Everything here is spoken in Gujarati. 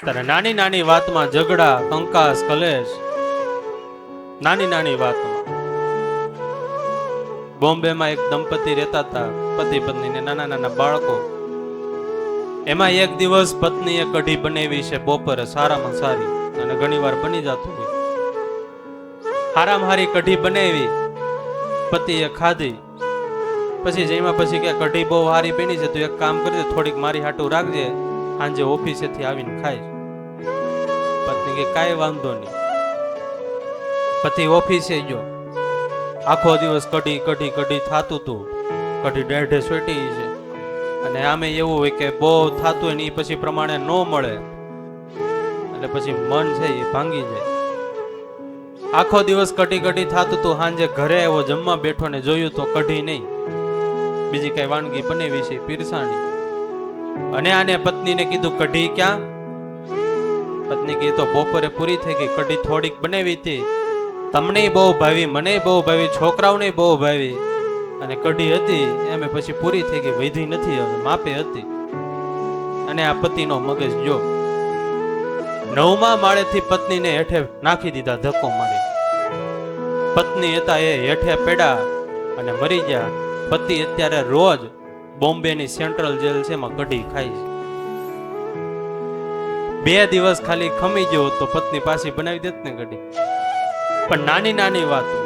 ત્યારે નાની નાની વાતમાં ઝઘડા, કંકાસ, કલેશ, નાની નાની વાતમાં. બોમ્બેમાં એક દંપતી રહેતા હતા, પતિ પત્ની ને નાના નાના બાળકો. એમાં એક દિવસ પત્નીએ કઢી બનાવી છે બપોરે સારામાં સારી, અને ઘણી વાર બની જતું હોય. હારામાં હારી કઢી બનાવી, પતિએ ખાધી. પછી જેમાં પછી કે કઢી બહુ હારી બની છે, તું એક કામ કરજે, થોડીક મારી હાટું રાખજે, સાંજે ઓફિસેથી આવીને ખાઈશ. પત્ની કે કાંઈ વાંધો નહીં. પતિ ઓફિસે ગયો, આખો દિવસ કઢી કઢી કઢી થાતું હતું, કઢી ડેઢે સોટી છે. અને આમે એવું હોય કે બહુ થાતું હોય ને એ પછી પ્રમાણે ન મળે, એટલે પછી મન છે એ ભાંગી જાય. આખો દિવસ કઢી કઢી થાતું હતું, સાંજે ઘરે આવ્યો, જમવા બેઠો ને જોયું તો કઢી નહીં, બીજી કઈ વાનગી બનાવી છે પીરસાણી. અને આને પત્નીને કીધું કઢી ક્યાં? પત્ની કી તો બપોરે પૂરી થઈ ગઈ, કઢી થોડીક બનાવી હતી, તમને બહુ ભાવી, મને બહુ ભાવી, છોકરાઓને બહુ ભાવી, અને કઢી હતી એમ પછી પૂરી થઈ ગઈ, વૈધી નથી, હવે માપે હતી. અને આ પતિનો મગજ જો 9મા માળેથી પત્નીને હેઠે નાખી દીધા ધક્કો મારી. પત્ની હતા એ હેઠે પડ્યા અને મરી ગયા. પતિ અત્યારે રોજ બોમ્બેની સેન્ટ્રલ જેલ છે એમાં કઢી ખાય છે. 2 દિવસ ખાલી ખમી ગયો તો પત્ની પાછી બનાવી દેત ને કઢી. પણ નાની નાની વાતો